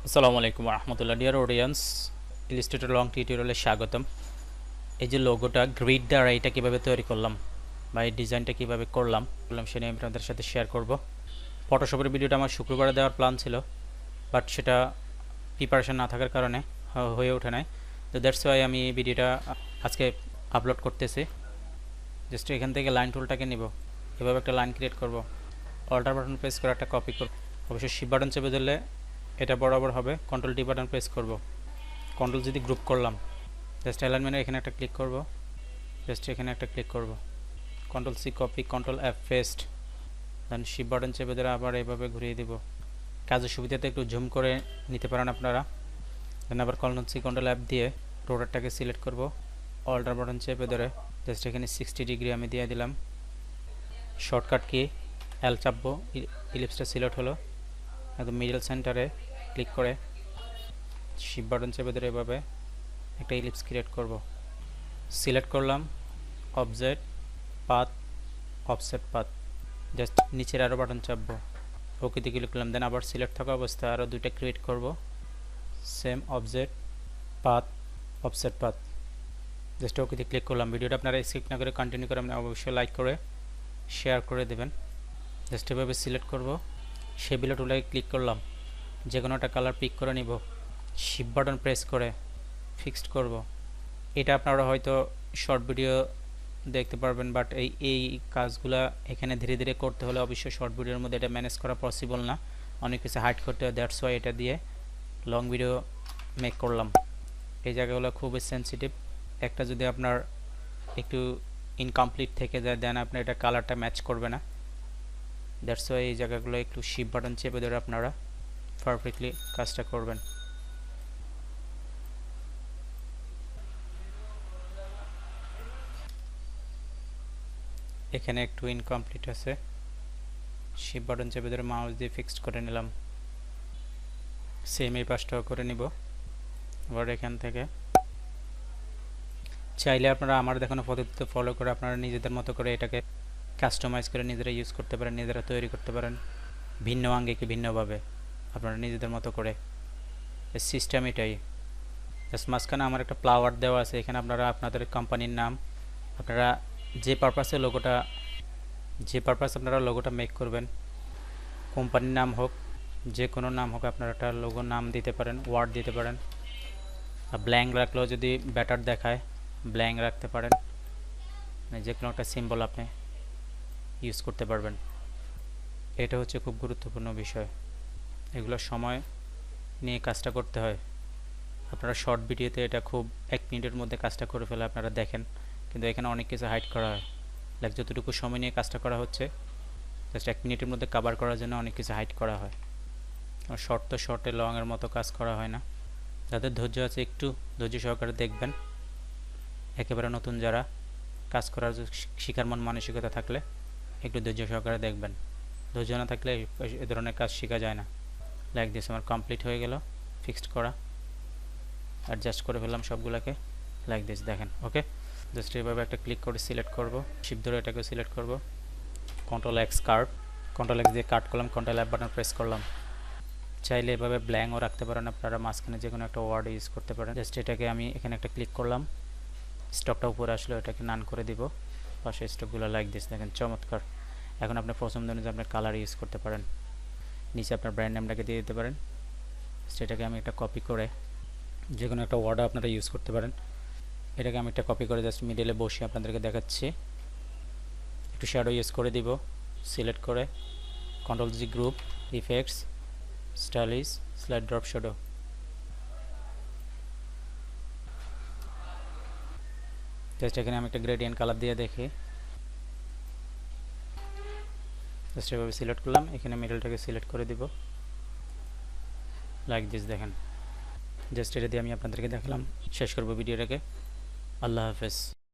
আসসালামু আলাইকুম রহমতুল্লাহ। Dear audience, Illustrator long টিউটোরিয়ালে স্বাগতম। এই যে লোগোটা গ্রিড দ্বারা এটা কীভাবে তৈরি করলাম বা এই ডিজাইনটা কীভাবে করলাম সে নিয়ে আমি আপনাদের সাথে শেয়ার করব। ফটোশপের ভিডিওটা আমার শুক্রবারে দেওয়ার প্ল্যান ছিল, বাট সেটা প্রিপারেশন না থাকার কারণে হয়ে ওঠে নাই। তো দ্যাটস ওয়াই আমি এই ভিডিওটা আজকে আপলোড করতেছি। জাস্ট এখান থেকে লাইন টুলটাকে নিব, এভাবে একটা লাইন ক্রিয়েট করব, অল্টার বাটন প্রেস করে একটা কপি করব। অবশ্যই শিফট বাটন চেপে ধরলে এটা বরাবর হবে। কন্ট্রোল টি বাটন প্রেস করব, কন্ট্রোল যদি গ্রুপ করলাম, জাস্ট অ্যালাইনমেন্টে এখানে একটা ক্লিক করব, জাস্ট এখানে একটা ক্লিক করব, control C copy, control F paste, then shift button চেপে ধরে আবার এইভাবে ঘুরিয়ে দিব। কাজের সুবিধাতে একটু জুম করে নিতে পারেন আপনারা। দেন আবার কন্ট্রোল সি কন্ট্রোল এফ দিয়ে রোটারটাকে সিলেক্ট করব, অল্টার বাটন চেপে ধরে জাস্ট এখানে 60 ডিগ্রি আমি দিয়ে দিলাম। শর্টকাট কি এল চাপবো, ইলিপসটা সিলেক্ট হলো, একদম মিডল সেন্টারে ক্লিক করে শিফট বাটন চেপে ধরে এভাবে একটা ইলিপস ক্রিয়েট করব। সিলেক্ট করলাম, object, path, offset path, just নিচের আরও বাটন চাপবো, ওকেতে ক্লিক করলাম। দেন আবার সিলেক্ট থাকা অবস্থায় আরও দুইটা ক্রিয়েট করব, same object, path, offset path, just ওকেতে ক্লিক করলাম। ভিডিওটা আপনারা স্কিপ না করে কন্টিনিউ করে আপনি অবশ্যই লাইক করে শেয়ার করে দেবেন। জাস্ট এভাবে সিলেক্ট করব, শেবিলা টুলে ক্লিক করলাম, যে কোনো একটা কালার পিক করে নিব, শিফট বাটন প্রেস করে ফিক্সড করব। এটা আপনারা হয়তো শর্ট ভিডিও দেখতে পারবেন, বাট এই কাজগুলা এখানে ধীরে ধীরে করতে হলে অবশ্যই শর্ট ভিডিওর মধ্যে এটা ম্যানেজ করা পসিবল না, অনেক কিছু হাইড করতে হয়। দ্যাটস ওয়াই এটা দিয়ে লং ভিডিও মেক করলাম। এই জায়গাগুলো খুবই সেন্সিটিভ, একটা যদি আপনার একটু ইনকমপ্লিট থেকে যায় দেন আপনার এটা কালারটা ম্যাচ করবে না। দ্যাটস ওয়াই এই জায়গাগুলো একটু শিফট বাটন চেপে ধরে আপনারা পারফেক্টলি কাজটা করবেন। এখানে একটু ইনকমপ্লিট আছে, শিফট বাটন চেপে ধরে মাউস দিয়ে ফিক্সড করে নিলাম। সেম এই পাশটাও করে নিব। আবার এখান থেকে চাইলে আপনারা আমার দেখানো পদ্ধতিতে ফলো করে আপনারা নিজেদের মতো করে এটাকে কাস্টমাইজ করে নিজেরা ইউজ করতে পারেন, নিজেরা তৈরি করতে পারেন ভিন্ন আঙ্গিকে ভিন্নভাবে আপনারা নিজেদের মতো করে। সিস্টেম এটাই। জাস্ট মাঝখানে আমার একটা ফ্লাওয়ার দেওয়া আছে, এখানে আপনারা আপনাদের কোম্পানির নাম, আপনারা যে পারপাসে আপনারা লোগোটা মেক করবেন, কোম্পানির নাম হোক, যে কোনো নাম হোক, আপনারা একটা লোগো নাম দিতে পারেন, ওয়ার্ড দিতে পারেন। আর ব্ল্যাঙ্ক রাখলেও যদি বেটার দেখায় ব্ল্যাঙ্ক রাখতে পারেন, যে কোনো একটা সিম্বল আপনি ইউজ করতে পারবেন। এটা হচ্ছে খুব গুরুত্বপূর্ণ বিষয়, এগুলো সময় নিয়ে কাজটা করতে হয়। আপনারা শর্ট ভিডিওতে এটা খুব 1 মিনিটের মধ্যে কাজটা করে ফেলে আপনারা দেখেন, কিন্তু এখানে অনেক কিছু হাইড করা হয়। লাইক যতটুকু সময় নিয়ে কাজটা করা হচ্ছে জাস্ট 1 মিনিটের মধ্যে কভার করার জন্য অনেক কিছু হাইড করা হয়। আর শর্ট তো শর্টে লংয়ের মতো কাজ করা হয় না। যাদের ধৈর্য আছে একটু ধৈর্য সহকারে দেখবেন। একেবারে নতুন যারা কাজ করার শিখার মন মানসিকতা থাকলে একটু ধৈর্য সহকারে দেখবেন, ধৈর্য না থাকলে এ ধরনের কাজ শেখা যায় না। লাইক দিস আমার কমপ্লিট হয়ে গেল, ফিক্সড করা, অ্যাডজাস্ট করে ফেললাম সবগুলোকে। লাইক দিস দেখেন। ওকে, জাস্ট এইভাবে একটা ক্লিক করে সিলেক্ট করব, শিফট ধরে এটাকে সিলেক্ট করব, control x curve, control x দিয়ে কাট করলাম, কন্ট্রোল এফ বাটন প্রেস করলাম। চাইলে এভাবে ব্ল্যাঙ্কও রাখতে পারেন আপনারা, মাঝখানে যে কোনো একটা ওয়ার্ড ইউজ করতে পারেন। জাস্ট এটাকে আমি এখানে একটা ক্লিক করলাম, স্টকটা উপরে আসলে এটাকে নান করে দিব, পাশে স্টকগুলো লাইক দিস দেখেন, চমৎকার। এখন আপনি পছন্দ অনুযায়ী আপনার কালার ইউজ করতে পারেন, নিচে আপনার ব্র্যান্ড নেমটাকে দিয়ে দিতে পারেন। সেটাকে আমি একটা কপি করে যে কোনো একটা ওয়ার্ড আপনারা ইউজ করতে পারেন। এটাকে আমি একটা কপি করে জাস্ট মিডলে বসে আপনাদেরকে দেখাচ্ছি। একটু শ্যাডো ইউজ করে দিব, সিলেক্ট করে কন্ট্রোল জি group, effects, stylish, slide drop shadow. Just এখানে আমি একটা গ্রেডিয়েন্ট কালার দিয়ে দেখি, জাস্ট এভাবে সিলেক্ট করলাম, এখানে মিডলটাকে সিলেক্ট করে দিব, লাইক দিস দেখেন। জাস্ট এটা দিয়ে আমি আপনাদেরকে দেখালাম, শেষ করব ভিডিওটাকে। আল্লাহ হাফেজ।